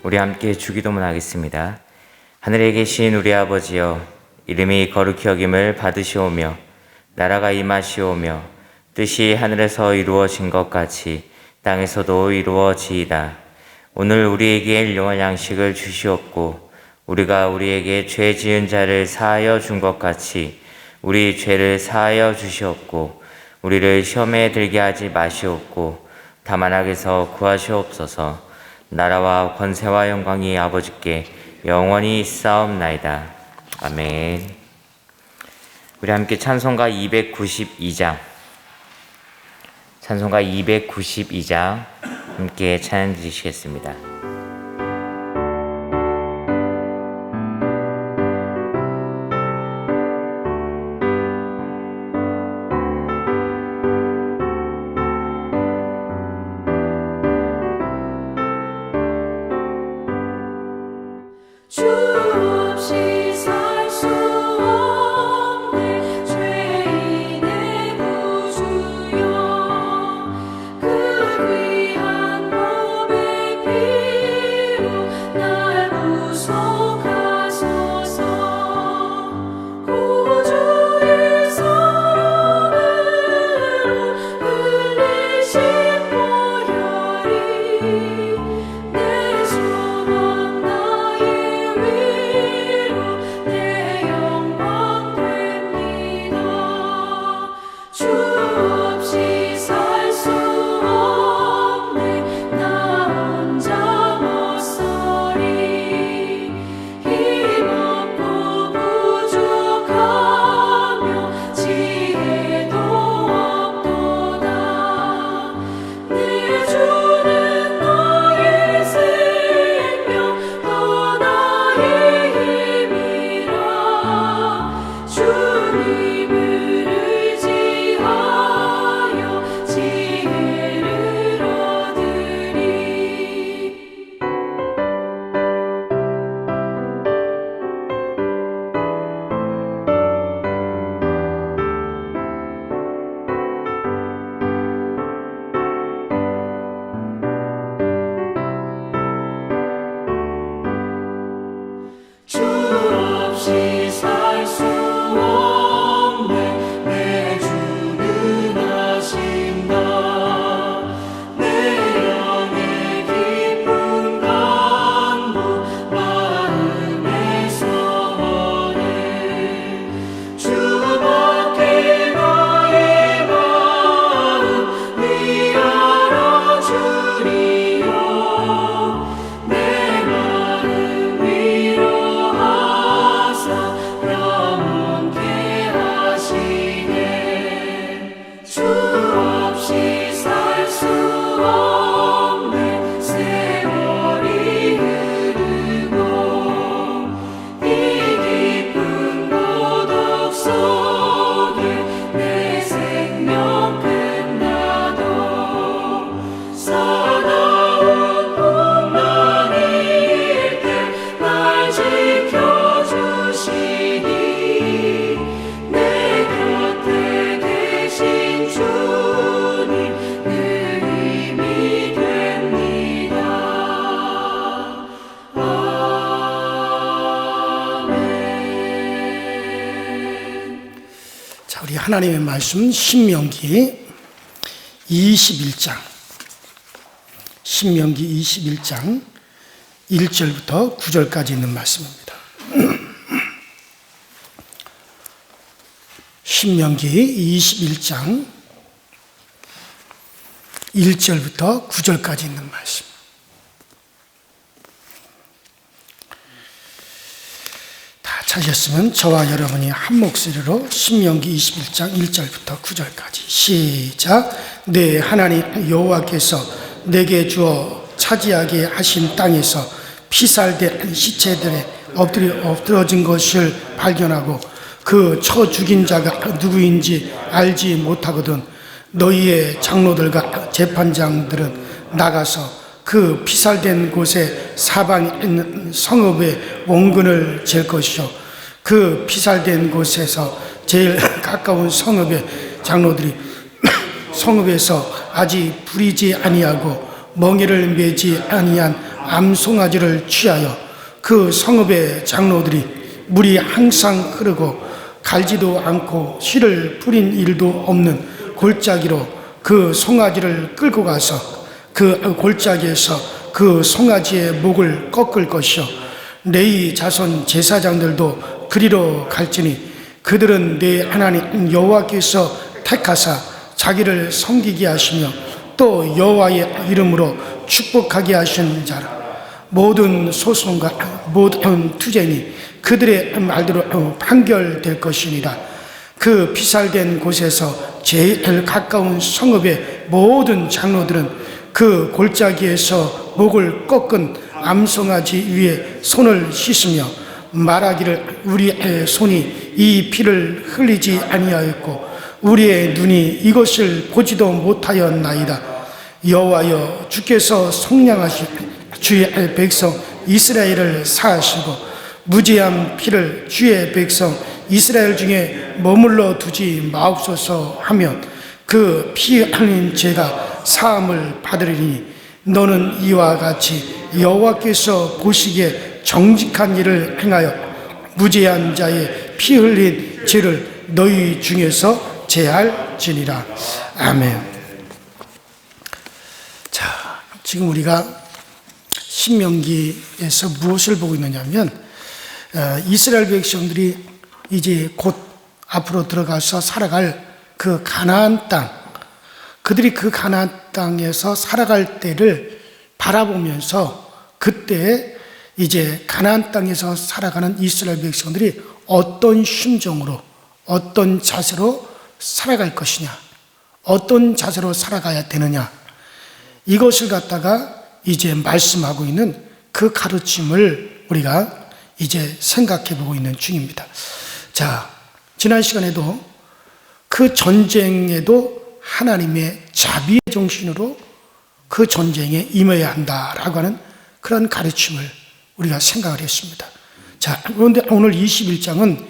우리 함께 주기도문 하겠습니다. 하늘에 계신 우리 아버지여, 이름이 거룩히 여김을 받으시오며 나라가 임하시오며 뜻이 하늘에서 이루어진 것 같이 땅에서도 이루어지이다. 오늘 우리에게 일용할 양식을 주시옵고 우리가 우리에게 죄 지은 자를 사하여 준 것 같이 우리 죄를 사하여 주시옵고 우리를 시험에 들게 하지 마시옵고 다만 악에서 구하시옵소서. 나라와 권세와 영광이 아버지께 영원히 있사옵나이다. 아멘. 우리 함께 찬송가 292장 함께 찬양 드리시겠습니다. 하나님의 말씀 신명기 21장 1절부터 9절까지 있는 말씀입니다. 신명기 21장 1절부터 9절까지 있는 말씀. 찾으셨으면 저와 여러분이 한 목소리로 신명기 21장 1절부터 9절까지 시작. 내 하나님 여호와께서 내게 주어 차지하게 하신 땅에서 피살된 시체들의 엎드러진 것을 발견하고 그 쳐 죽인 자가 누구인지 알지 못하거든 너희의 장로들과 재판장들은 나가서 그 피살된 곳에 사방에 있는 성읍의 원근을 잴 것이요 그 피살된 곳에서 제일 가까운 성읍의 장로들이 성읍에서 아직 부리지 아니하고 멍에를 매지 아니한 암송아지를 취하여 그 성읍의 장로들이 물이 항상 흐르고 갈지도 않고 씨를 뿌린 일도 없는 골짜기로 그 송아지를 끌고 가서 그 골짜기에서 그 송아지의 목을 꺾을 것이요 레위 자손 제사장들도 그리로 갈지니 그들은 내 하나님 여호와께서 택하사 자기를 섬기게 하시며 또 여호와의 이름으로 축복하게 하신 자라. 모든 소송과 모든 투쟁이 그들의 말대로 판결될 것이니라. 그 피살된 곳에서 제일 가까운 성읍의 모든 장로들은 그 골짜기에서 목을 꺾은 암송아지 위에 손을 씻으며 말하기를 우리의 손이 이 피를 흘리지 아니하였고 우리의 눈이 이것을 보지도 못하였나이다. 여호와여 주께서 속량하신 주의 백성 이스라엘을 사하시고 무죄한 피를 주의 백성 이스라엘 중에 머물러 두지 마옵소서 하면 그 피 흘린 죄가 사함을 받으리니 너는 이와 같이 여호와께서 보시기에 정직한 일을 행하여 무죄한 자의 피 흘린 죄를 너희 중에서 제할지니라. 아멘. 자, 지금 우리가 신명기에서 무엇을 보고 있느냐면 이스라엘 백성들이 이제 곧 앞으로 들어가서 살아갈 그 가나안 땅, 그들이 그 가나안 땅에서 살아갈 때를 바라보면서 그때 이제 가나안 땅에서 살아가는 이스라엘 백성들이 어떤 심정으로 어떤 자세로 살아갈 것이냐, 어떤 자세로 살아가야 되느냐, 이것을 갖다가 이제 말씀하고 있는 그 가르침을 우리가 이제 생각해 보고 있는 중입니다. 자, 지난 시간에도 그 전쟁에도 하나님의 자비의 정신으로 그 전쟁에 임해야 한다라고 하는 그런 가르침을 우리가 생각을 했습니다. 자, 그런데 오늘 21장은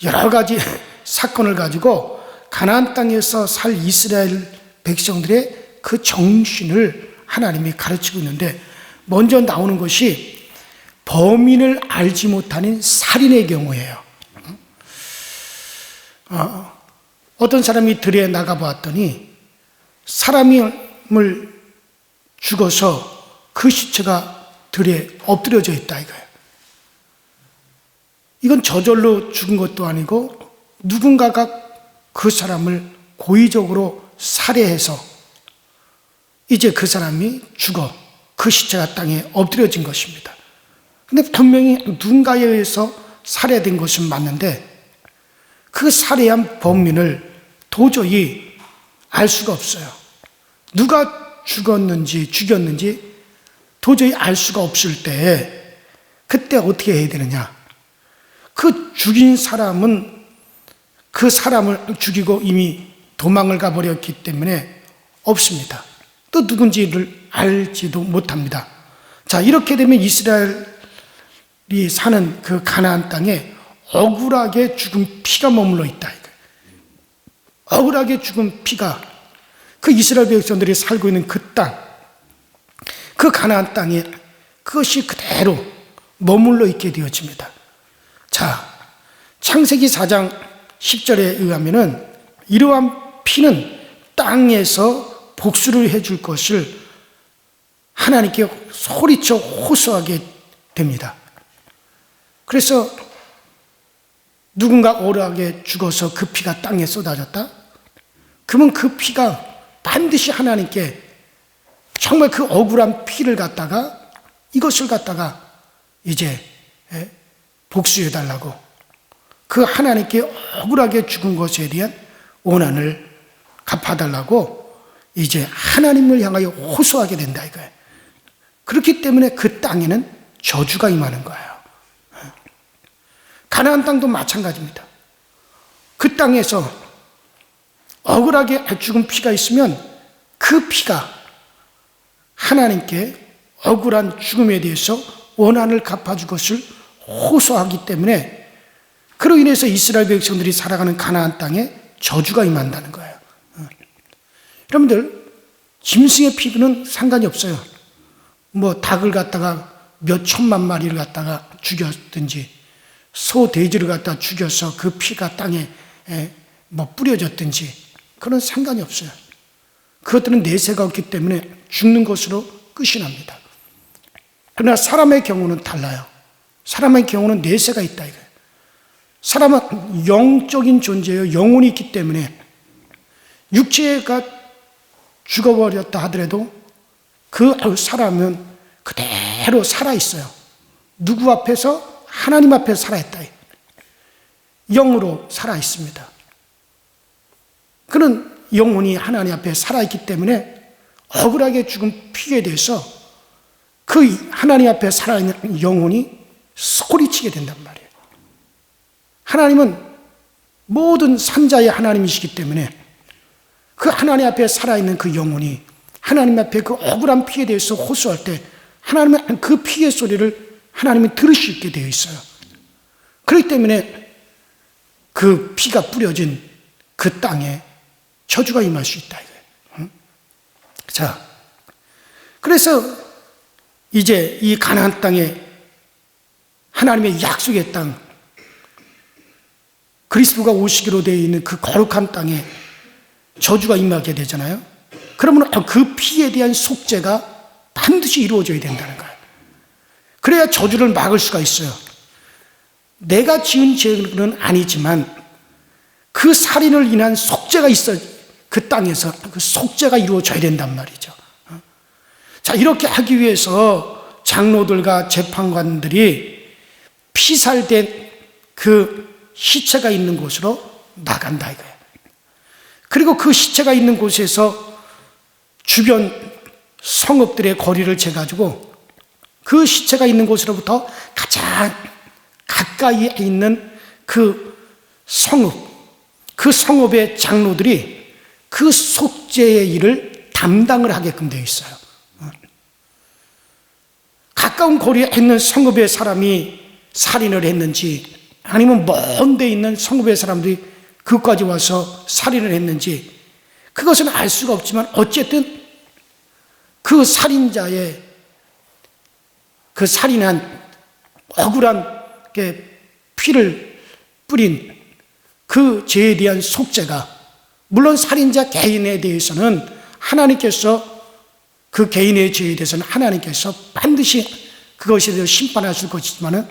여러 가지 사건을 가지고 가나안 땅에서 살 이스라엘 백성들의 그 정신을 하나님이 가르치고 있는데, 먼저 나오는 것이 범인을 알지 못하는 살인의 경우예요. 어떤 사람이 들에 나가보았더니 사람을 죽어서 그 시체가 들에 엎드려져 있다 이거예요. 이건 저절로 죽은 것도 아니고 누군가가 그 사람을 고의적으로 살해해서 이제 그 사람이 죽어 그 시체가 땅에 엎드려진 것입니다. 근데 분명히 누군가에 의해서 살해된 것은 맞는데 그 살해한 범인을 도저히 알 수가 없어요. 누가 죽였는지 도저히 알 수가 없을 때 그때 어떻게 해야 되느냐? 그 죽인 사람은 그 사람을 죽이고 이미 도망을 가버렸기 때문에 없습니다. 또 누군지를 알지도 못합니다. 자, 이렇게 되면 이스라엘이 사는 그 가나안 땅에 억울하게 죽은 피가 머물러 있다. 억울하게 죽은 피가 그 이스라엘 백성들이 살고 있는 그 땅, 그 가나안 땅에 그것이 그대로 머물러 있게 되어집니다. 자, 창세기 4장 10절에 의하면은 이러한 피는 땅에서 복수를 해줄 것을 하나님께 소리쳐 호소하게 됩니다. 그래서 누군가 억울하게 죽어서 그 피가 땅에 쏟아졌다? 그러면 그 피가 반드시 하나님께 정말 그 억울한 피를 갖다가 이것을 갖다가 이제 복수해달라고 그 하나님께 억울하게 죽은 것에 대한 원한을 갚아달라고 이제 하나님을 향하여 호소하게 된다 이거예요. 그렇기 때문에 그 땅에는 저주가 임하는 거예요. 가나안 땅도 마찬가지입니다. 그 땅에서 억울하게 죽은 피가 있으면 그 피가 하나님께 억울한 죽음에 대해서 원한을 갚아줄 것을 호소하기 때문에 그로 인해서 이스라엘 백성들이 살아가는 가나안 땅에 저주가 임한다는 거예요. 여러분들, 짐승의 피는 상관이 없어요. 뭐 닭을 갖다가 몇 천만 마리를 갖다가 죽였든지 소 돼지를 갖다 죽여서 그 피가 땅에 뭐 뿌려졌든지 그런 상관이 없어요. 그것들은 내세가 없기 때문에 죽는 것으로 끝이 납니다. 그러나 사람의 경우는 달라요. 사람의 경우는 내세가 있다 이거예요. 사람은 영적인 존재예요. 영혼이 있기 때문에 육체가 죽어버렸다 하더라도 그 사람은 그대로 살아있어요. 누구 앞에서? 하나님 앞에 살아있다. 영으로 살아있습니다. 그는 영혼이 하나님 앞에 살아있기 때문에 억울하게 죽은 피에 대해서 그 하나님 앞에 살아있는 영혼이 소리치게 된단 말이에요. 하나님은 모든 산자의 하나님이시기 때문에 그 하나님 앞에 살아있는 그 영혼이 하나님 앞에 그 억울한 피에 대해서 호소할 때 하나님은 그 피의 소리를 하나님이 들을 수 있게 되어 있어요. 그렇기 때문에 그 피가 뿌려진 그 땅에 저주가 임할 수 있다 이거예요. 자, 그래서 이제 이 가나안 땅에 하나님의 약속의 땅, 그리스도가 오시기로 되어 있는 그 거룩한 땅에 저주가 임하게 되잖아요. 그러면 그 피에 대한 속죄가 반드시 이루어져야 된다는 거예요. 그래야 저주를 막을 수가 있어요. 내가 지은 죄는 아니지만 그 살인을 인한 속죄가 있어 그 땅에서 그 속죄가 이루어져야 된단 말이죠. 자, 이렇게 하기 위해서 장로들과 재판관들이 피살된 그 시체가 있는 곳으로 나간다 이거예요. 그리고 그 시체가 있는 곳에서 주변 성읍들의 거리를 재가지고 그 시체가 있는 곳으로부터 가장 가까이에 있는 그 성읍, 그 성읍의 장로들이 그 속죄의 일을 담당을 하게끔 되어 있어요. 가까운 거리에 있는 성읍의 사람이 살인을 했는지 아니면 먼 데 있는 성읍의 사람들이 그것까지 와서 살인을 했는지 그것은 알 수가 없지만 어쨌든 그 살인자의 그 살인한 억울한 피를 뿌린 그 죄에 대한 속죄가 물론 살인자 개인에 대해서는 하나님께서 그 개인의 죄에 대해서는 하나님께서 반드시 그것에 대해서 심판하실 것이지만은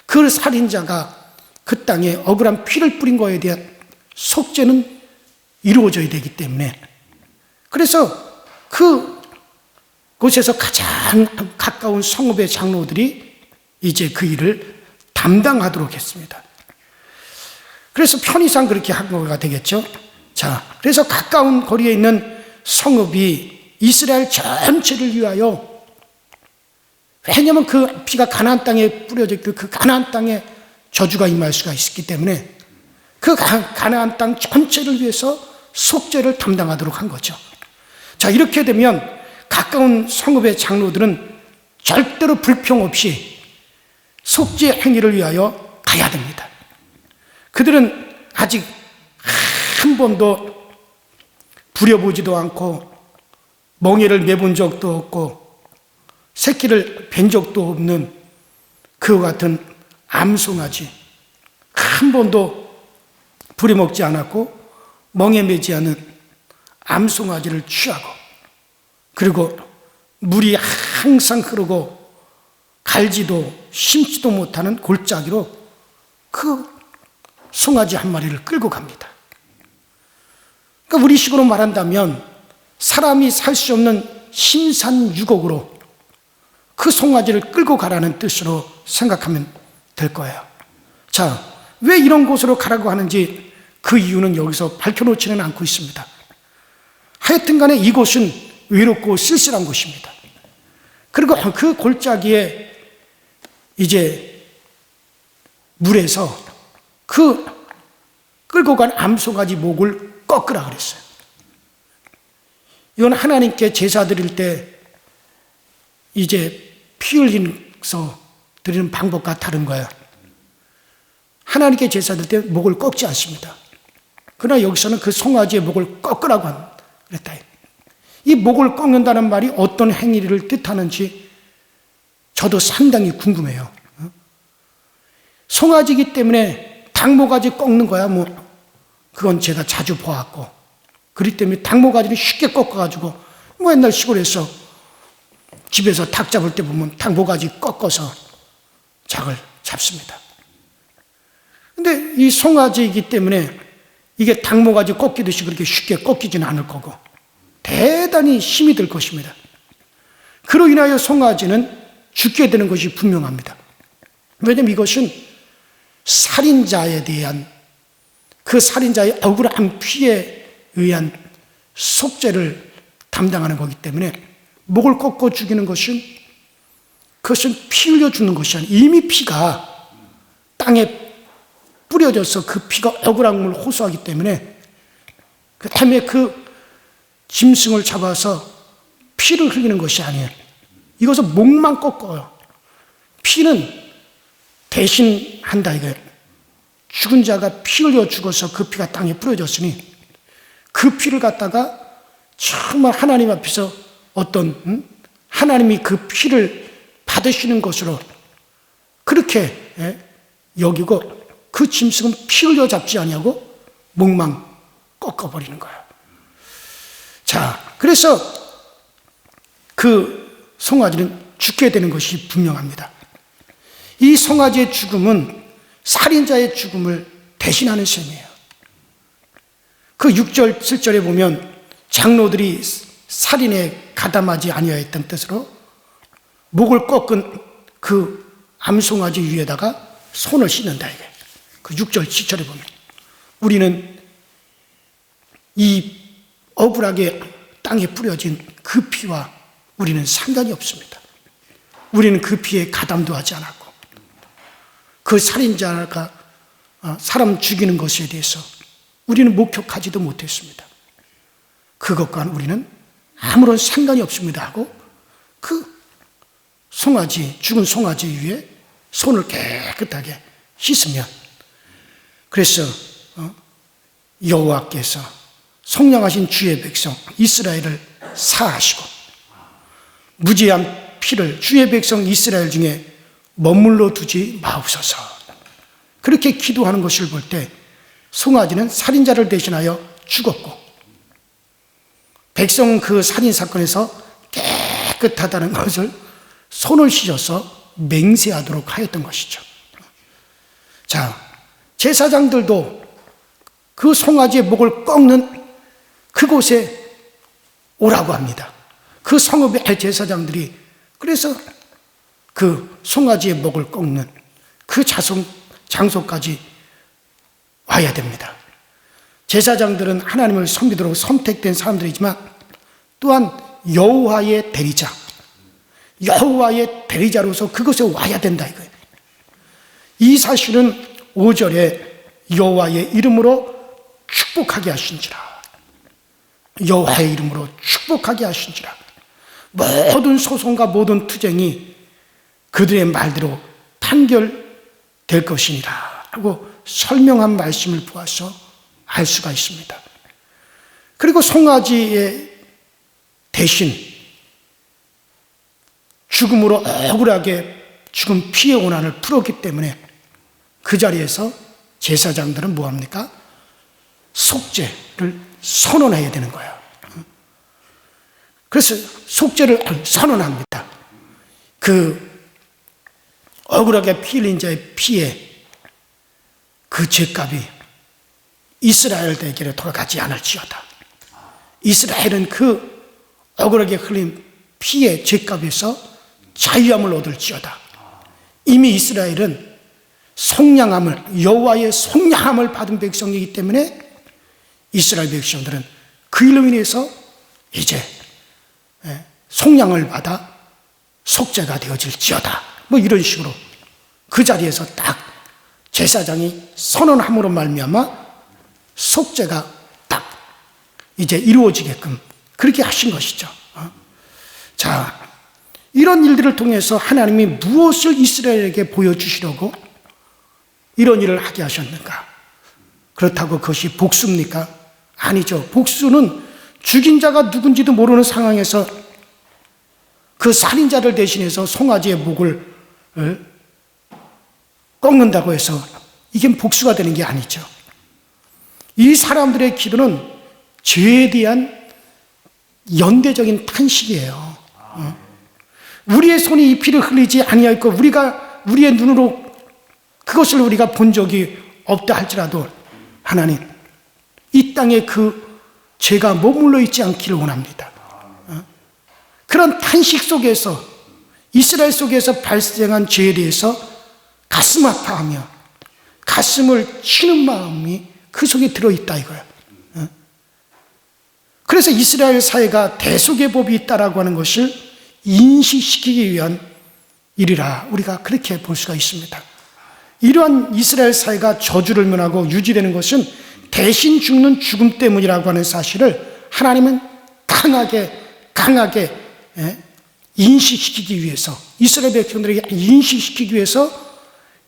그 살인자가 그 땅에 억울한 피를 뿌린 것에 대한 속죄는 이루어져야 되기 때문에 그래서 그 곳에서 가장 가까운 성읍의 장로들이 이제 그 일을 담당하도록 했습니다. 그래서 편의상 그렇게 한 거가 되겠죠. 자, 그래서 가까운 거리에 있는 성읍이 이스라엘 전체를 위하여 왜냐하면 그 피가 가나안 땅에 뿌려져 있고 그 가나안 땅에 저주가 임할 수가 있었기 때문에 그 가나안 땅 전체를 위해서 속죄를 담당하도록 한 거죠. 자, 이렇게 되면 가까운 성읍의 장로들은 절대로 불평 없이 속죄 행위를 위하여 가야 됩니다. 그들은 아직 한 번도 부려보지도 않고 멍에를 매본 적도 없고 새끼를 뵌 적도 없는 그와 같은 암송아지 한 번도 부려먹지 않았고 멍에 매지 않은 암송아지를 취하고 그리고 물이 항상 흐르고 갈지도 심지도 못하는 골짜기로 그 송아지 한 마리를 끌고 갑니다. 그러니까 우리식으로 말한다면 사람이 살 수 없는 심산유곡으로 그 송아지를 끌고 가라는 뜻으로 생각하면 될 거예요. 자, 왜 이런 곳으로 가라고 하는지 그 이유는 여기서 밝혀놓지는 않고 있습니다. 하여튼 간에 이곳은 외롭고 쓸쓸한 곳입니다. 그리고 그 골짜기에 이제 물에서 그 끌고 간 암송아지 목을 꺾으라 그랬어요. 이건 하나님께 제사 드릴 때 이제 피 흘리면서 드리는 방법과 다른 거야. 하나님께 제사 드릴 때 목을 꺾지 않습니다. 그러나 여기서는 그 송아지의 목을 꺾으라고 그랬다. 이 목을 꺾는다는 말이 어떤 행위를 뜻하는지 저도 상당히 궁금해요. 송아지이기 때문에 닭모가지 꺾는 거야 뭐 그건 제가 자주 보았고, 그렇기 때문에 닭모가지를 쉽게 꺾어가지고 뭐 옛날 시골에서 집에서 닭 잡을 때 보면 닭모가지 꺾어서 닭을 잡습니다. 근데 이 송아지이기 때문에 이게 닭모가지 꺾이듯이 그렇게 쉽게 꺾이지는 않을 거고 대단히 힘이 들 것입니다. 그로 인하여 송아지는 죽게 되는 것이 분명합니다. 왜냐하면 이것은 살인자에 대한, 그 살인자의 억울한 피에 의한 속죄를 담당하는 거기 때문에 목을 꺾어 죽이는 것은, 그것은 피 흘려 죽는 것이 아니라 이미 피가 땅에 뿌려져서 그 피가 억울함을 호소하기 때문에 그 다음에 그 짐승을 잡아서 피를 흘리는 것이 아니에요. 이것은 목만 꺾어요. 피는 대신한다 이거예요. 죽은 자가 피 흘려 죽어서 그 피가 땅에 뿌려졌으니 그 피를 갖다가 정말 하나님 앞에서 어떤 하나님이 그 피를 받으시는 것으로 그렇게 여기고, 그 짐승은 피 흘려 잡지 아니하고 목만 꺾어버리는 거예요. 자, 그래서 그 송아지는 죽게 되는 것이 분명합니다. 이 송아지의 죽음은 살인자의 죽음을 대신하는 셈이에요. 그 6절, 7절에 보면 장로들이 살인에 가담하지 아니하였던 뜻으로 목을 꺾은 그 암송아지 위에다가 손을 씻는다 이게. 그 6절, 7절에 보면 우리는 이 억울하게 땅에 뿌려진 그 피와 우리는 상관이 없습니다. 우리는 그 피에 가담도 하지 않았고 그 살인자가 사람 죽이는 것에 대해서 우리는 목격하지도 못했습니다. 그것과 우리는 아무런 상관이 없습니다 하고 그 송아지, 죽은 송아지 위에 손을 깨끗하게 씻으면, 그래서 여호와께서 속량하신 주의 백성 이스라엘을 사하시고 무죄한 피를 주의 백성 이스라엘 중에 머물러 두지 마옵소서. 그렇게 기도하는 것을 볼 때 송아지는 살인자를 대신하여 죽었고 백성은 그 살인 사건에서 깨끗하다는 것을 손을 씻어서 맹세하도록 하였던 것이죠. 자, 제사장들도 그 송아지의 목을 꺾는 그곳에 오라고 합니다. 그 성읍의 제사장들이 그래서 그 송아지의 목을 꺾는 그 장소까지 와야 됩니다. 제사장들은 하나님을 섬기도록 선택된 사람들이지만 또한 여호와의 대리자, 여호와의 대리자로서 그곳에 와야 된다 이거예요. 이 사실은 5절에 여호와의 이름으로 축복하게 하신지라, 여호와의 이름으로 축복하게 하신지라, 모든 소송과 모든 투쟁이 그들의 말대로 판결될 것이니라 하고 설명한 말씀을 보아서 알 수가 있습니다. 그리고 송아지의 대신 죽음으로 억울하게 죽은 피의 고난을 풀었기 때문에 그 자리에서 제사장들은 뭐합니까? 속죄를 선언해야 되는 거예요. 그래서 속죄를 선언합니다. 그 억울하게 피 흘린 자의 피에 그 죄값이 이스라엘에게 돌아가지 않을지어다. 이스라엘은 그 억울하게 흘린 피의 죄값에서 자유함을 얻을지어다. 이미 이스라엘은 속량함을, 여호와의 속량함을 받은 백성이기 때문에 이스라엘 백성들은 그 일로 인해서 이제 속량을 받아 속죄가 되어질지어다. 뭐 이런 식으로 그 자리에서 딱 제사장이 선언함으로 말미암아 속죄가 딱 이제 이루어지게끔 그렇게 하신 것이죠. 자, 이런 일들을 통해서 하나님이 무엇을 이스라엘에게 보여주시려고 이런 일을 하게 하셨는가? 그렇다고 그것이 복수입니까? 아니죠. 복수는 죽인 자가 누군지도 모르는 상황에서 그 살인자를 대신해서 송아지의 목을 꺾는다고 해서 이게 복수가 되는 게 아니죠. 이 사람들의 기도는 죄에 대한 연대적인 탄식이에요. 우리의 손이 이 피를 흘리지 아니하였고 우리의 눈으로 그것을 우리가 본 적이 없다 할지라도 하나님, 이 땅에 그 죄가 머물러 있지 않기를 원합니다. 그런 탄식 속에서, 이스라엘 속에서 발생한 죄에 대해서 가슴 아파하며 가슴을 치는 마음이 그 속에 들어있다 이거야. 그래서 이스라엘 사회가 대속의 법이 있다라고 하는 것을 인식시키기 위한 일이라 우리가 그렇게 볼 수가 있습니다. 이러한 이스라엘 사회가 저주를 면하고 유지되는 것은 대신 죽는 죽음 때문이라고 하는 사실을 하나님은 강하게 인식시키기 위해서, 이스라엘 백성들에게 인식시키기 위해서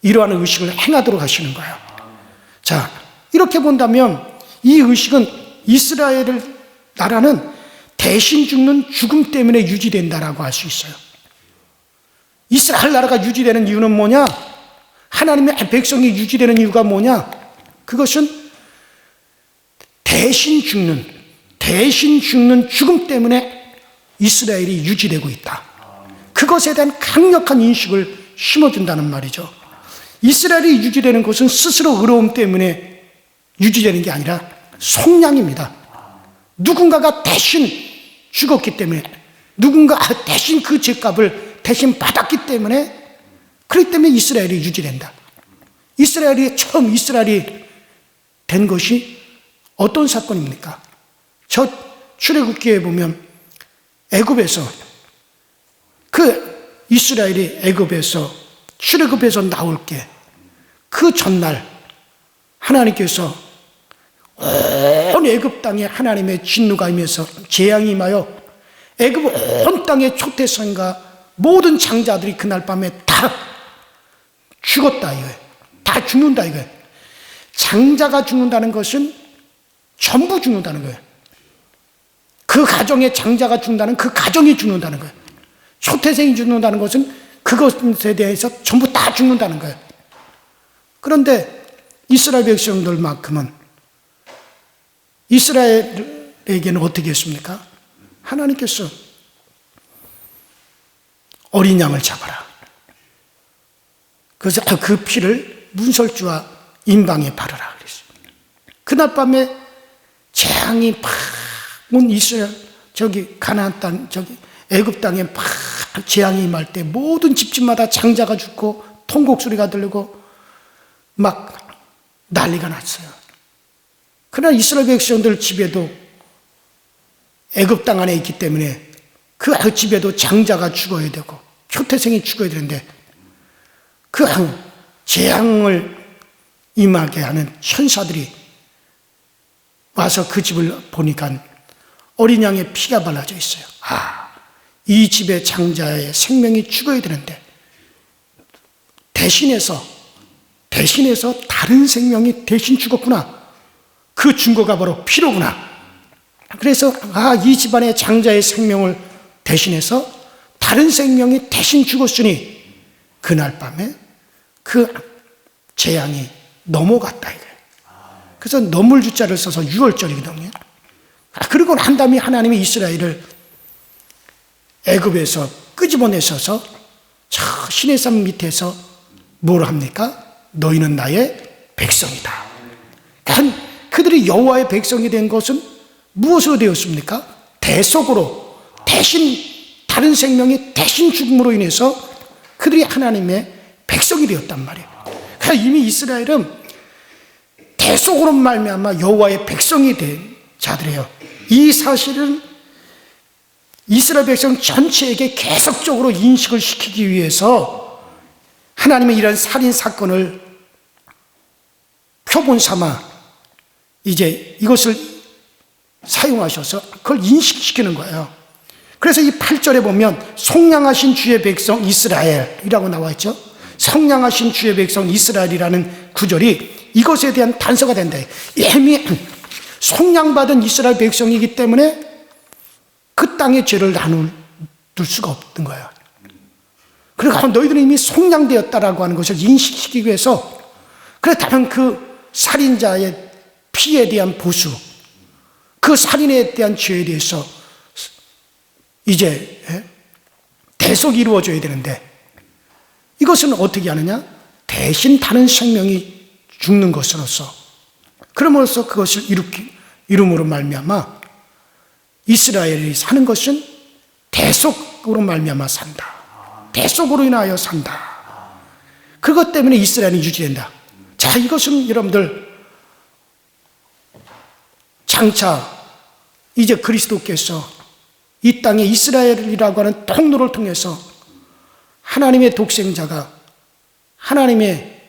이러한 의식을 행하도록 하시는 거예요. 자, 이렇게 본다면 이 의식은 이스라엘 나라는 대신 죽는 죽음 때문에 유지된다라고 할 수 있어요. 이스라엘 나라가 유지되는 이유는 뭐냐? 하나님의 백성이 유지되는 이유가 뭐냐? 그것은 대신 죽는 죽음 때문에 이스라엘이 유지되고 있다. 그것에 대한 강력한 인식을 심어준다는 말이죠. 이스라엘이 유지되는 것은 스스로 의로움 때문에 유지되는 게 아니라 속량입니다. 누군가가 대신 죽었기 때문에, 누군가 대신 그 죄값을 대신 받았기 때문에, 그렇기 때문에 이스라엘이 유지된다. 처음 이스라엘이 된 것이 어떤 사건입니까? 저 출애굽기에 보면 애굽에서 그 이스라엘이 출애굽에서 나올 게 그 전날 하나님께서 온 애굽 땅에 하나님의 진노가 임해서 재앙이 임하여 애굽 온 땅의 초태생과 모든 장자들이 그날 밤에 다 죽었다 이거예요. 다 죽는다 이거예요. 장자가 죽는다는 것은 전부 죽는다는 거예요. 그 가정의 장자가 죽는다는, 그 가정이 죽는다는 거예요. 초태생이 죽는다는 것은 그것에 대해서 전부 다 죽는다는 거예요. 그런데 이스라엘 백성들만큼은, 이스라엘에게는 어떻게 했습니까? 하나님께서 어린 양을 잡아라. 그래서 그 피를 문설주와 인방에 바르라 그랬어요. 그날 밤에 재앙이 팍 온 이스라엘, 가나안 땅, 애굽 땅에 팍 재앙이 임할 때 모든 집집마다 장자가 죽고 통곡 소리가 들리고 막 난리가 났어요. 그러나 이스라엘 백성들 집에도, 애굽 땅 안에 있기 때문에 그 집에도 장자가 죽어야 되고 초태생이 죽어야 되는데, 그 재앙을 임하게 하는 천사들이 와서 그 집을 보니까 어린 양의 피가 발라져 있어요. 이 집의 장자의 생명이 죽어야 되는데 대신해서 다른 생명이 대신 죽었구나. 그 증거가 바로 피로구나. 그래서 이 집안의 장자의 생명을 대신해서 다른 생명이 대신 죽었으니 그날 밤에 그 재앙이 넘어갔다 이거예요. 그래서 넘을 주자를 써서 6월절이거든요. 그리고 난 다음에 하나님이 이스라엘을 애굽에서 끄집어내셔서 저 시내산 밑에서 뭘 합니까? 너희는 나의 백성이다. 그들이 여호와의 백성이 된 것은 무엇으로 되었습니까? 대속으로, 대신 다른 생명이 대신 죽음으로 인해서 그들이 하나님의 백성이 되었단 말이에요. 그러니까 이미 이스라엘은 대속으로 말미암아 여호와의 백성이 된 자들이에요. 이 사실은 이스라엘 백성 전체에게 계속적으로 인식을 시키기 위해서 하나님의 이런 살인 사건을 표본 삼아 이제 이것을 사용하셔서 그걸 인식시키는 거예요. 그래서 이 8절에 보면 속량하신 주의 백성 이스라엘이라고 나와 있죠. 속량하신 주의 백성 이스라엘이라는 구절이 이것에 대한 단서가 된다. 이미 속량받은 이스라엘 백성이기 때문에 그 땅의 죄를 나눌 수가 없는 거예요. 그러니까 너희들은 이미 속량되었다라고 하는 것을 인식시키기 위해서, 그렇다면 그 살인자의 피에 대한 보수, 그 살인에 대한 죄에 대해서 이제 대속이 이루어져야 되는데, 이것은 어떻게 하느냐? 대신 다른 생명이 죽는 것으로서, 그럼으로써 그것을 이름으로 말미암아 이스라엘이 사는 것은 대속으로 말미암아 산다. 대속으로 인하여 산다. 그것 때문에 이스라엘이 유지된다. 자, 이것은 여러분들 장차 이제 그리스도께서 이 땅에 이스라엘이라고 하는 통로를 통해서 하나님의 독생자가, 하나님의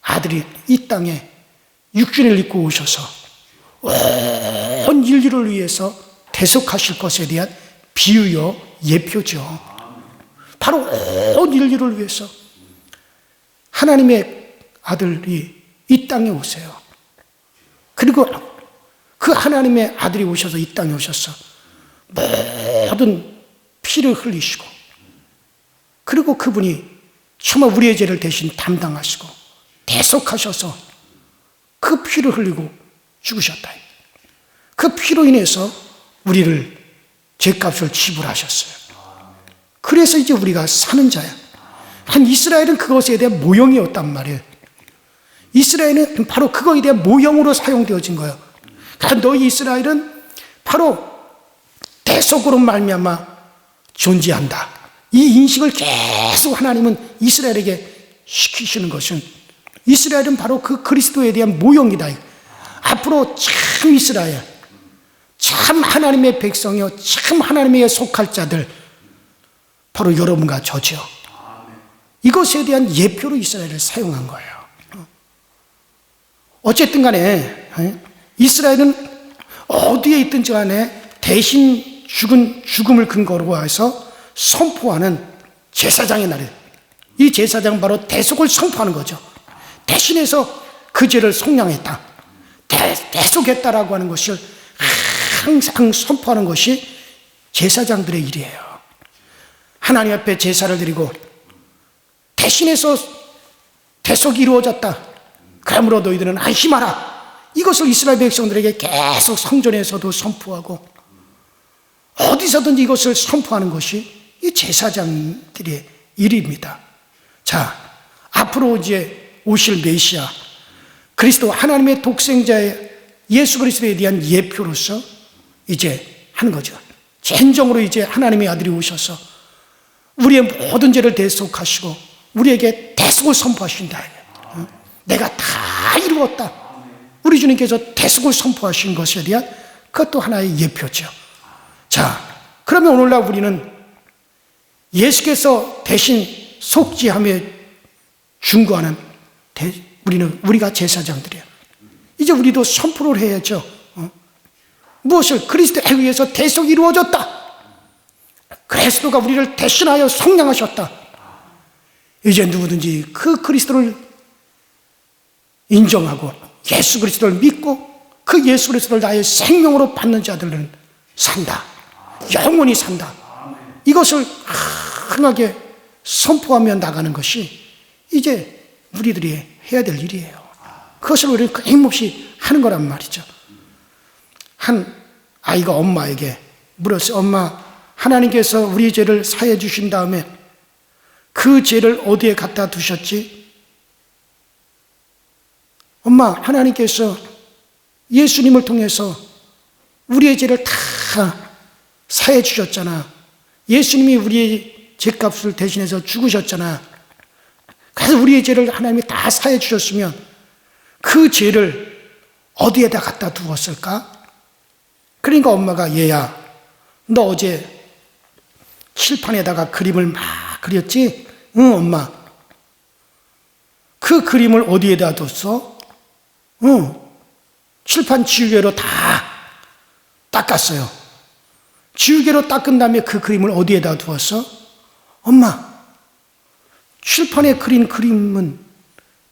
아들이 이 땅에 육신을 입고 오셔서 온 인류를 위해서 대속하실 것에 대한 비유요 예표죠. 바로 온 인류를 위해서 하나님의 아들이 이 땅에 오세요. 그리고 그 하나님의 아들이 오셔서 이 땅에 오셔서 모든 피를 흘리시고, 그리고 그분이 정말 우리의 죄를 대신 담당하시고 대속하셔서 그 피를 흘리고 죽으셨다. 그 피로 인해서 우리를 죄값을 지불하셨어요. 그래서 이제 우리가 사는 자야. 한 이스라엘은 그것에 대한 모형이었단 말이에요. 이스라엘은 바로 그거에 대한 모형으로 사용되어진 거예요. 그러니까 너희 이스라엘은 바로 대속으로 말미암아 존재한다. 이 인식을 계속 하나님은 이스라엘에게 시키시는 것은, 이스라엘은 바로 그 그리스도에 대한 모형이다. 앞으로 참 이스라엘, 참 하나님의 백성이요, 참 하나님의 속할 자들, 바로 여러분과 저죠. 이것에 대한 예표로 이스라엘을 사용한 거예요. 어쨌든 간에 이스라엘은 어디에 있든지 간에 대신 죽음을 근거로 해서 선포하는 제사장의 날이에요. 이 제사장은 바로 대속을 선포하는 거죠. 대신해서 그 죄를 속량했다, 대속했다라고 하는 것을 항상 선포하는 것이 제사장들의 일이에요. 하나님 앞에 제사를 드리고 대신해서 대속이 이루어졌다, 그러므로 너희들은 안심하라, 이것을 이스라엘 백성들에게 계속 성전에서도 선포하고 어디서든지 이것을 선포하는 것이 이 제사장들의 일입니다. 자, 앞으로 이제 오실 메시아 그리스도, 하나님의 독생자의 예수 그리스도에 대한 예표로서 이제 하는 거죠. 진정으로 이제 하나님의 아들이 오셔서 우리의 모든 죄를 대속하시고 우리에게 대속을 선포하신다. 내가 다 이루었다. 우리 주님께서 대속을 선포하신 것에 대한 그것도 하나의 예표죠. 자, 그러면 오늘날 우리는 예수께서 대신 속죄하며 중보하는 우리가 제사장들이에요. 이제 우리도 선포를 해야죠. 무엇을? 그리스도에 의해서 대속이 이루어졌다. 그리스도가 우리를 대신하여 속량하셨다. 이제 누구든지 그 그리스도를 인정하고 예수 그리스도를 믿고 그 예수 그리스도를 나의 생명으로 받는 자들은 산다. 영원히 산다. 이것을 강하게 선포하며 나가는 것이 이제 우리들이 해야 될 일이에요. 그것을 우리는 끊임없이 하는 거란 말이죠. 한 아이가 엄마에게 물었어요. 엄마, 하나님께서 우리 죄를 사해 주신 다음에 그 죄를 어디에 갖다 두셨지? 엄마, 하나님께서 예수님을 통해서 우리의 죄를 다 사해 주셨잖아. 예수님이 우리의 죄값을 대신해서 죽으셨잖아. 그래서 우리의 죄를 하나님이 다 사해 주셨으면 그 죄를 어디에다 갖다 두었을까? 그러니까 엄마가, 얘야, 너 어제 칠판에다가 그림을 막 그렸지? 응, 엄마. 그 그림을 어디에다 뒀어? 응, 칠판 지우개로 다 닦았어요. 지우개로 닦은 다음에 그 그림을 어디에다 두었어? 엄마, 칠판에 그린 그림은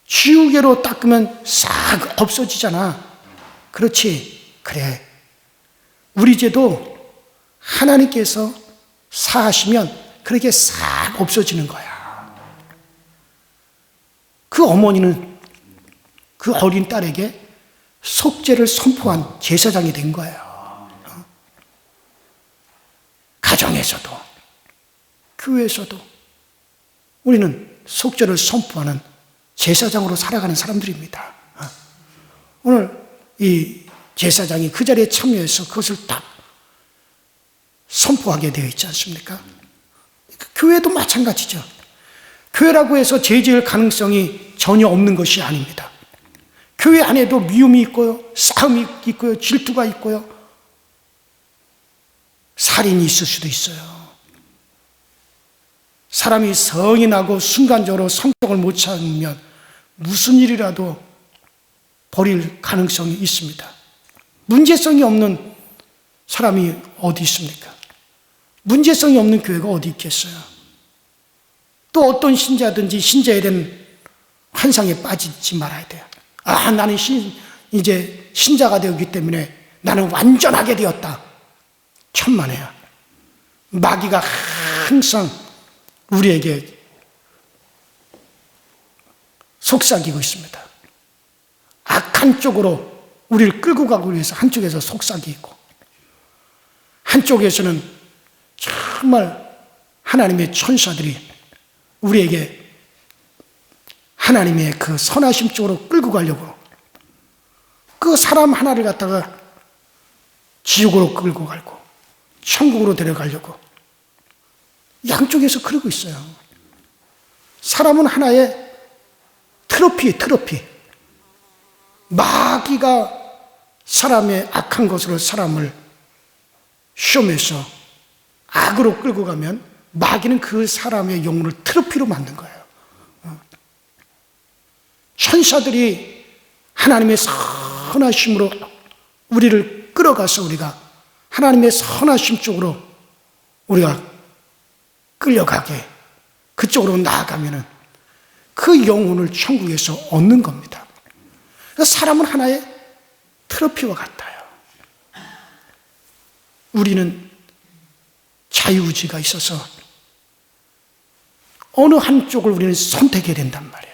지우개로 닦으면 싹 없어지잖아. 그렇지? 그래. 우리 죄도 하나님께서 사하시면 그렇게 싹 없어지는 거야. 그 어머니는 그 어린 딸에게 속죄를 선포한 제사장이 된 거예요. 가정에서도 교회에서도 우리는 속죄를 선포하는 제사장으로 살아가는 사람들입니다. 오늘 이 제사장이 그 자리에 참여해서 그것을 딱 선포하게 되어 있지 않습니까? 교회도 마찬가지죠. 교회라고 해서 죄 지을 가능성이 전혀 없는 것이 아닙니다. 교회 안에도 미움이 있고요, 싸움이 있고요, 질투가 있고요, 살인이 있을 수도 있어요. 사람이 성이 나고 순간적으로 성격을 못 참으면 무슨 일이라도 벌일 가능성이 있습니다. 문제성이 없는 사람이 어디 있습니까? 문제성이 없는 교회가 어디 있겠어요? 또 어떤 신자든지 신자에 대한 환상에 빠지지 말아야 돼요. 나는 이제 신자가 되었기 때문에 나는 완전하게 되었다. 천만에요. 마귀가 항상 우리에게 속삭이고 있습니다. 악한 쪽으로 우리를 끌고 가기 위해서 한쪽에서 속삭이고, 한쪽에서는 정말 하나님의 천사들이 우리에게 하나님의 그 선하심 쪽으로 끌고 가려고, 그 사람 하나를 갖다가 지옥으로 끌고 가고 천국으로 데려가려고 양쪽에서 그러고 있어요. 사람은 하나의 트로피. 마귀가 사람의 악한 것으로 사람을 시험해서 악으로 끌고 가면 마귀는 그 사람의 영혼을 트로피로 만든 거예요. 천사들이 하나님의 선하심으로 우리를 끌어가서 우리가 하나님의 선하심 쪽으로 우리가 끌려가게, 그쪽으로 나아가면은 그 영혼을 천국에서 얻는 겁니다. 그래서 사람은 하나의 트로피와 같아요. 우리는 자유의지가 있어서 어느 한쪽을 우리는 선택해야 된단 말이에요.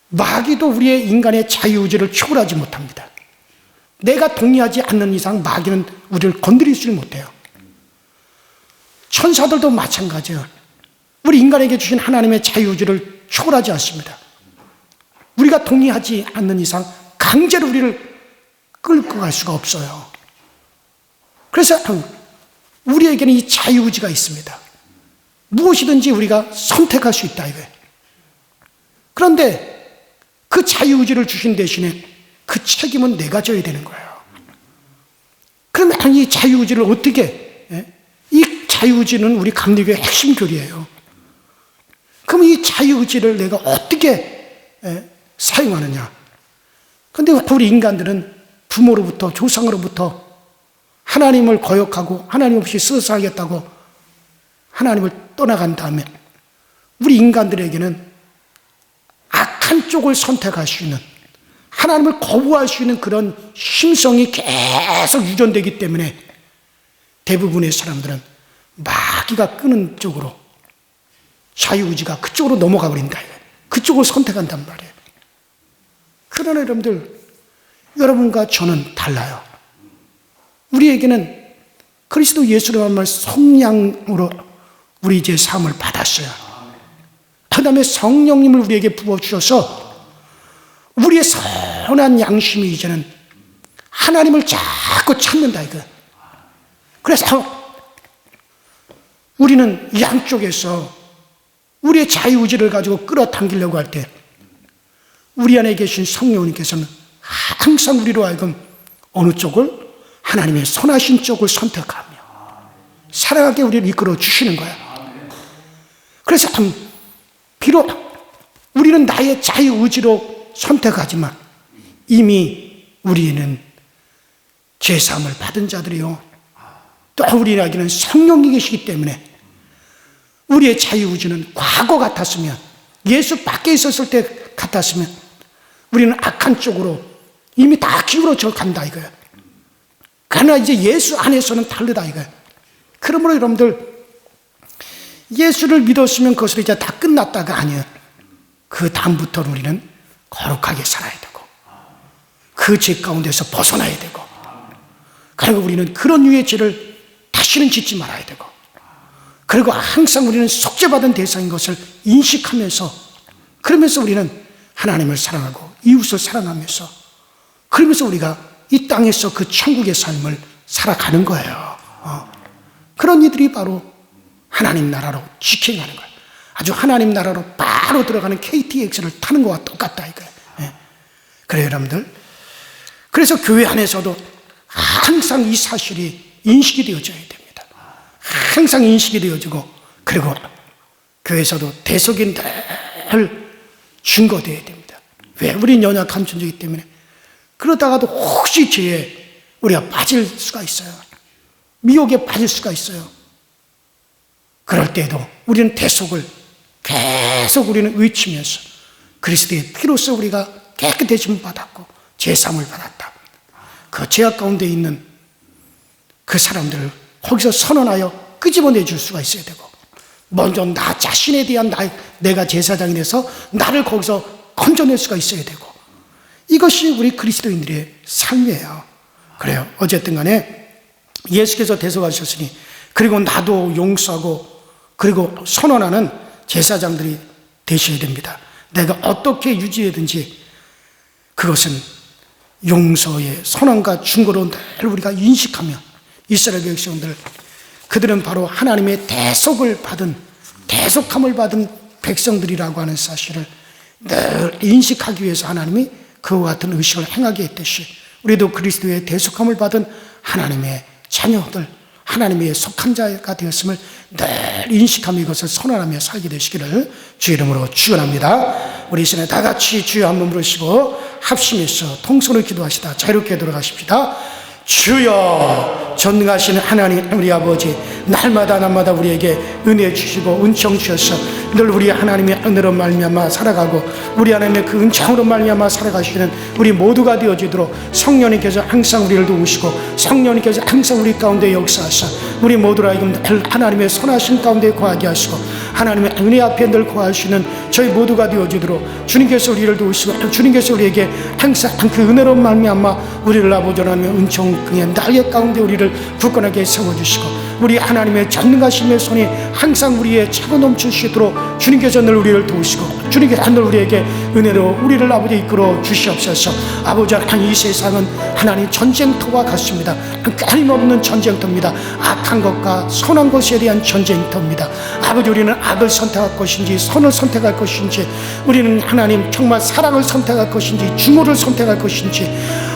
마귀도 우리의 인간의 자유의지를 초월하지 못합니다. 내가 동의하지 않는 이상 마귀는 우리를 건드릴 수 못해요. 천사들도 마찬가지예요. 우리 인간에게 주신 하나님의 자유의지를 초월하지 않습니다. 우리가 동의하지 않는 이상 강제로 우리를 끌고 갈 수가 없어요. 그래서 우리에게는 이 자유의지가 있습니다. 무엇이든지 우리가 선택할 수 있다 이거예요. 그런데 그 자유의지를 주신 대신에 그 책임은 내가 져야 되는 거예요. 그러면 이 자유의지를 어떻게, 이 자유의지는 우리 감리교의 핵심 교리예요. 그럼 이 자유의지를 내가 어떻게 사용하느냐? 그런데 우리 인간들은 부모로부터, 조상으로부터 하나님을 거역하고 하나님 없이 스스로하겠다고 하나님을 떠나간 다음에 우리 인간들에게는 악한 쪽을 선택할 수 있는, 하나님을 거부할 수 있는 그런 심성이 계속 유전되기 때문에 대부분의 사람들은 마귀가 끄는 쪽으로, 자유의지가 그쪽으로 넘어가 버린다. 그쪽을 선택한단 말이에요. 그러나 여러분들, 여러분과 저는 달라요. 우리에게는 그리스도 예수를 말 성령으로 우리 이제 사함을 받았어요. 그 다음에 성령님을 우리에게 부어주셔서 우리의 선한 양심이 이제는 하나님을 자꾸 찾는다 이거. 그래서 우리는 양쪽에서 우리의 자유의지를 가지고 끌어당기려고 할 때 우리 안에 계신 성령님께서는 항상 우리로 하여금 어느 쪽을, 하나님의 선하신 쪽을 선택하며 사랑하게 우리를 이끌어 주시는 거야. 그래서 비록 우리는 나의 자유의지로 선택하지만 이미 우리는 죄사함을 받은 자들이요, 또 우리에게는 성령이 계시기 때문에 우리의 자유의지는 과거 같았으면, 예수 밖에 있었을 때 같았으면 우리는 악한 쪽으로 이미 다 기울어져 간다 이거야. 그러나 이제 예수 안에서는 다르다 이거예요. 그러므로 여러분들 예수를 믿었으면 그것으로 이제 다 끝났다가 아니에요. 그 다음부터는 우리는 거룩하게 살아야 되고 그 죄 가운데서 벗어나야 되고, 그리고 우리는 그런 유의 죄를 다시는 짓지 말아야 되고, 그리고 항상 우리는 속죄받은 대상인 것을 인식하면서, 그러면서 우리는 하나님을 사랑하고 이웃을 사랑하면서, 그러면서 우리가 이 땅에서 그 천국의 삶을 살아가는 거예요. 그런 이들이 바로 하나님 나라로 직행하는 거예요. 아주 하나님 나라로 바로 들어가는 KTX를 타는 것과 똑같다 이거예요. 그래요 여러분들. 그래서 교회 안에서도 항상 이 사실이 인식이 되어져야 됩니다. 항상 인식이 되어지고, 그리고 교회에서도 대속인 늘 증거되어야 됩니다. 왜? 우린 연약한 존재이기 때문에. 그러다가도 혹시 죄에 우리가 빠질 수가 있어요. 미혹에 빠질 수가 있어요. 그럴 때에도 우리는 대속을 계속 우리는 외치면서 그리스도의 피로써 우리가 깨끗해짐을 받았고 죄사함을 받았다. 그 죄악 가운데 있는 그 사람들을 거기서 선언하여 끄집어내 줄 수가 있어야 되고, 먼저 나 자신에 대한 내가 제사장이 돼서 나를 거기서 건져낼 수가 있어야 되고, 이것이 우리 그리스도인들의 삶이에요. 그래요. 어쨌든 간에 예수께서 대속하셨으니, 그리고 나도 용서하고 그리고 선언하는 제사장들이 되셔야 됩니다. 내가 어떻게 유지하든지 그것은 용서의 선언과 증거로 늘 우리가 인식하며, 이스라엘 백성들, 그들은 바로 하나님의 대속을 받은, 대속함을 받은 백성들이라고 하는 사실을 늘 인식하기 위해서 하나님이 그와 같은 의식을 행하게 했듯이, 우리도 그리스도의 대속함을 받은 하나님의 자녀들, 하나님의 속한 자가 되었음을 늘 인식하며 이것을 선언하며 살게 되시기를 주 이름으로 축원합니다. 우리 이 시간에 다 같이 주여 한번 부르시고 합심해서 통성으로 기도하시다 자유롭게 돌아가십시다. 주여, 전능하신 하나님 우리 아버지, 날마다 우리에게 은혜 주시고 은총 주셔서 늘 우리 하나님의 은혜로 말미암아 살아가고 우리 하나님의 그 은총으로 말미암아 살아가시는 우리 모두가 되어지도록 성령님께서 항상 우리를 도우시고 성령님께서 항상 우리 가운데 역사하사 우리 모두라 하여금 늘 하나님의 선하신 가운데 거하게 하시고 하나님의 은혜 앞에 늘 거하시는 저희 모두가 되어지도록 주님께서 우리를 도우시고 주님께서 우리에게 항상 그 은혜로 말미암아 우리를 아버지 하나님의 은총의 날개 가운데 우리를 굳건하게 세워주시고 우리 하나님의 전능하심의 손이 항상 우리의 차고 넘치시도록 주님께서 늘 우리를 도우시고 주님께서 늘 우리에게 은혜로 우리를 아버지 이끌어 주시옵소서. 아버지 하나님, 이 세상은 하나님 전쟁터와 같습니다. 끊임없는 전쟁터입니다. 악한 것과 선한 것에 대한 전쟁터입니다. 아버지, 우리는 악을 선택할 것인지 선을 선택할 것인지, 우리는 하나님 정말 사랑을 선택할 것인지 증오를 선택할 것인지,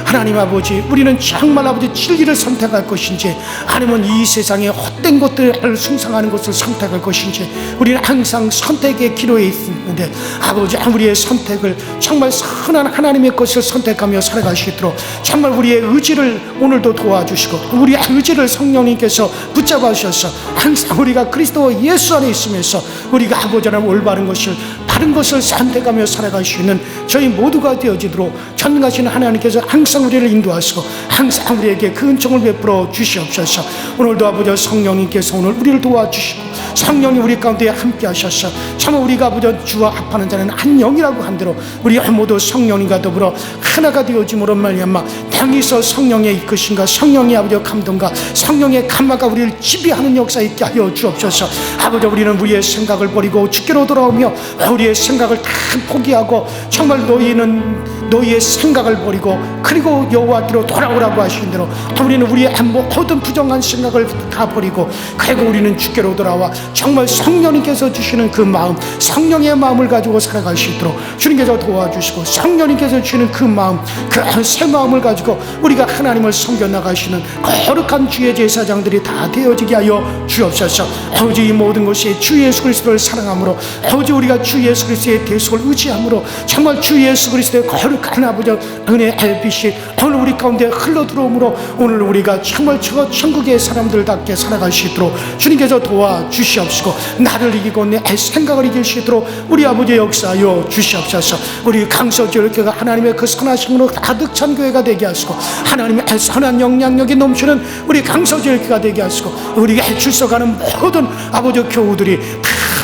하나님 아버지 우리는 정말 아버지 진리를 선택할 것인지 아니면 이 세상에 헛된 것들을 숭상하는 것을 선택할 것인지, 우리는 항상 선택의 기로에 있는데 아버지 우리의 선택을 정말 선한 하나님의 것을 선택하며 살아갈 수 있도록 정말 우리의 의지를 오늘도 도와주시고 우리의 의지를 성령님께서 붙잡아 주셔서 항상 우리가 그리스도 예수 안에 있으면서 우리가 아버지 하나님 올바른 것을 바른 것을 선택하며 살아갈 수 있는 저희 모두가 되어지도록 전능하신 하나님께서 항상 우리를 인도하시고 항상 우리에게 그 은총을 베풀어 주시옵소서. 오늘도 아버지 성령님께서 오늘 우리를 도와주시고 성령이 우리 가운데 함께 하셔서 정말 우리가 아버지 주와 합하는 자는 한 영이라고 한 대로 우리 모두 성령님과 더불어 하나가 되어짐으로 말미암아 당에서 성령의 이끄심과 성령의 아버지 감동과 성령의 감화가 우리를 지배하는 역사 있게 하여 주옵소서. 아버지, 우리는 우리의 생각을 버리고 주께로 돌아오며 우리의 생각을 다 포기하고 정말 너희의 생각을 버리고 그리고 여호와께로 돌아오라고 하신 대로 우리는 우리의 모든 부정한 생각을 다 버리고 그리고 우리는 주께로 돌아와 정말 성령님께서 주시는 그 마음, 성령의 마음을 가지고 살아갈 수 있도록 주님께서 도와주시고 성령님께서 주시는 그 마음, 그 새 마음을 가지고 우리가 하나님을 섬겨 나가시는 거룩한 주의 제사장들이 다 되어지게 하여 주옵소서. 아버지, 이 모든 것이 주 예수 그리스도를 사랑함으로 아버지 우리가 주 예수 그리스도의 대속을 의지함으로 정말 주 예수 그리스도의 거룩한 거룩한 아버지 은혜의 빛이 오늘 우리 가운데 흘러 들어오므로 오늘 우리가 정말 저 천국의 사람들답게 살아갈 수 있도록 주님께서 도와주시옵시고 나를 이기고 내 생각을 이길 수 있도록 우리 아버지 역사하여 주시옵소서. 우리 강서교회가 하나님의 그 선하심으로 가득 찬 교회가 되게 하시고 하나님의 선한 영향력이 넘치는 우리 강서교회가 되게 하시고 우리가 출석하는 모든 아버지 교우들이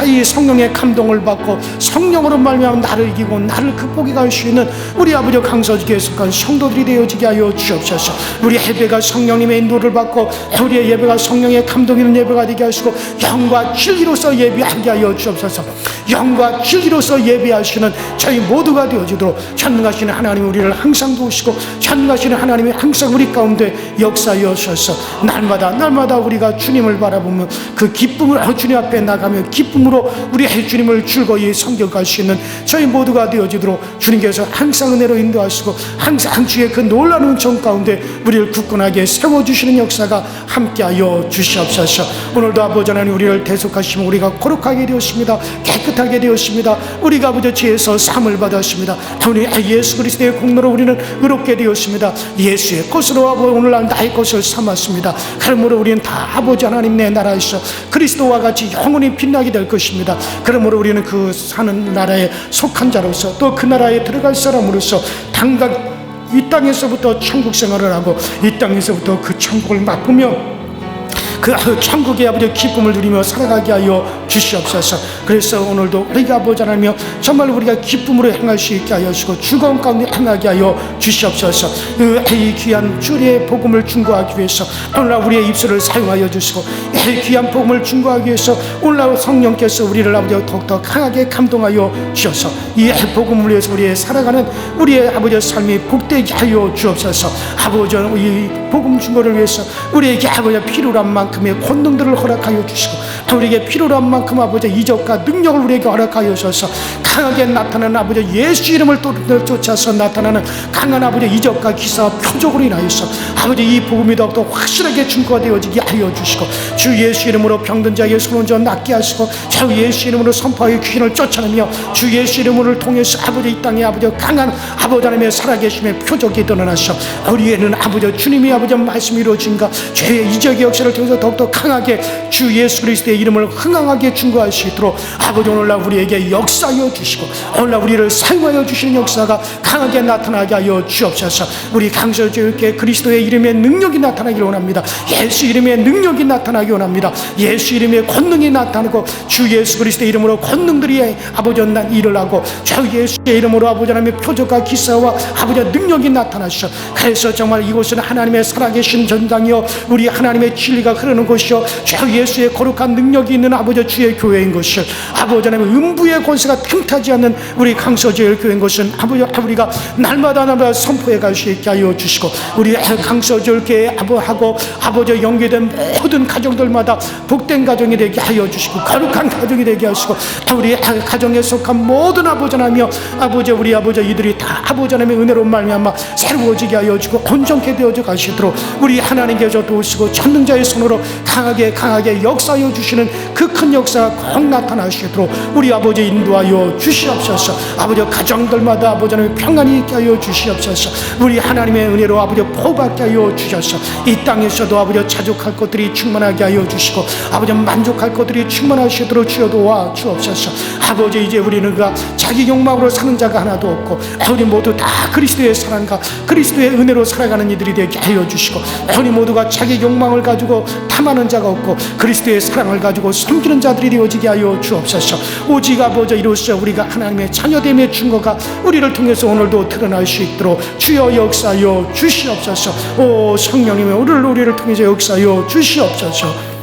이 성령의 감동을 받고 성령으로 말미암아 나를 이기고 나를 극복해 갈 수 있는 우리 아버지 강서교회에 속한 성도들이 되어지게 하여 주옵소서. 우리 예배가 성령님의 인도를 받고 우리의 예배가 성령의 감동 있는 예배가 되게 하시고 영과 진리로서 예배하게 하여 주옵소서. 영과 진리로서 예배하시는 저희 모두가 되어지도록 전능하시는 하나님이 우리를 항상 도우시고 전능하시는 하나님이 항상 우리 가운데 역사하여 주셔서 날마다 우리가 주님을 바라보며 그 기쁨을 주님 앞에 나가며 기쁨으로 우리 주님을 즐거이 섬겨갈 수 있는 저희 모두가 되어지도록 주님께서 항상 은혜로 인도하시고 항상 주의 그 놀라운 은총 가운데 우리를 굳건하게 세워주시는 역사가 함께하여 주시옵소서. 오늘도 아버지 하나님 우리를 대속하시면 우리가 거룩하게 되었습니다. 깨끗하게 되었습니다. 우리가 아버지 죄에서 사함을 받았습니다. 우리 예수 그리스도의 공로로 우리는 의롭게 되었습니다. 예수의 것으로 오늘날 나의 것을 삼았습니다. 그러므로 우리는 다 아버지 하나님 내 나라에서 그리스도와 같이 영원히 빛나게 될 것입니다. 그러므로 우리는 그 사는 나라에 속한 자로서 또 그 나라에 들어갈 사람으로서 당장 이 땅에서부터 천국 생활을 하고 이 땅에서부터 그 천국을 맛보며 그 천국의 아버지 기쁨을 누리며 살아가게 하여 주시옵소서. 그래서 오늘도 우리가 아버지 하나며 정말 우리가 기쁨으로 행할 수 있게 하여 주시고 즐거운 가운데 행하게 하여 주시옵소서. 이 귀한 주의 복음을 증거하기 위해서 오늘날 우리의 입술을 사용하여 주시고 이 귀한 복음을 증거하기 위해서 오늘날 성령께서 우리를 아버지 더욱더 강하게 감동하여 주셔서 이 복음을 위해서 우리의 살아가는 우리의 아버지 삶이 복되게 하여 주옵소서. 아버지 이 복음 증거를 위해서 우리에게 아버지 필요한 만큼의 권능들을 허락하여 주시고 우리에게 필요한 만큼 아버지 이적과 능력을 우리에게 허락하여 주셔서 강하게 나타나는 아버지 예수 이름을 쫓아서 나타나는 강한 아버지 이적과 기사와 표적으로 인하여서 아버지 이 복음이 더욱더 확실하게 증거가 되어지게 하여 주시고 주 예수 이름으로 병든 자에게 손을 얹어 낫게 하시고 주 예수 이름으로 선포하여 귀신을 쫓아내며 주 예수 이름을 통해서 아버지 이 땅에 아버지 강한 아버지 하나님의 살아계심의 표적이 드러나셔 우리에는 아버지 주님이 아버지 말씀이 이루어진가 죄의 이적의 역사를 통해서 더욱더 강하게 주 예수 그리스도의 이름을 흥황하게 증거할 수 있도록 아버지 오늘날 우리에게 역사하여 주시고 오늘날 우리를 사용하여 주시는 역사가 강하게 나타나게 하여 주옵소서. 우리 강서교회 그리스도의 이름의 능력이 나타나기를 원합니다. 예수 이름의 능력이 나타나기 원합니다. 예수 이름의 권능이 나타나고 주 예수 그리스도의 이름으로 권능들이 아버지 난 일을 하고 주 예수의 이름으로 아버지 하나님의 표적과 기사와 아버지 능력이 나타나셔. 그래서 정말 이곳은 하나님의 살아계신 전당이요 우리 하나님의 진리가 흐르는 곳이요 주 예수의 거룩한 능력이 있는 아버지 주의 교회인 것을 아버지 하나님의 음부의 권세가 틈타지 않는 우리 강서교회 교회인 것은 아버지 우리가 날마다 선포해 갈 수 있게 하여 주시고 우리 강서교회 하고 아버지 연계된 모든 가정들마다 복된 가정이 되게 하여 주시고 거룩한 가정이 되게 하시고 우리 가정에 속한 모든 아버지 하나며 아버지 우리 아버지 이들이 다 아버지 하나님의 은혜로 말미암아 새로워지게 하여 주고 온전케 되어져 가시도록 우리 하나님께서 도우시고 전능자의 손으로 강하게 역사하여 주시는 그 큰 역사가 꼭 나타나시도록 우리 아버지 인도하여 주시옵소서. 아버지 가정들마다 아버지 하나님의 평안이 있게 하여 주시옵소서. 우리 하나님의 은혜로 아버지 보호받게 하여 주셔서 이 땅에서도 아버지 자족할 것들이 충만하게 하여 주시고 아버지 만족할 것들이 충만하시도록 주여 도와 주옵소서. 아버지 이제 우리는 그 자기 욕망으로 사는 자가 하나도 없고 우리 모두 다 그리스도의 사랑과 그리스도의 은혜로 살아가는 이들이 되게 하여 주시고 우리 모두가 자기 욕망을 가지고 탐하는 자가 없고 그리스도의 사랑을 가지고 섬기는 자들이 되어지게 하여 주옵소서. 오직 아버지 이로써 우리가 하나님의 자녀됨의 증거가 우리를 통해서 오늘도 드러날 수 있도록 주여 역사하여 주시옵소서. 오 성령님의 우리를 통해서 역사하여 주시옵소서.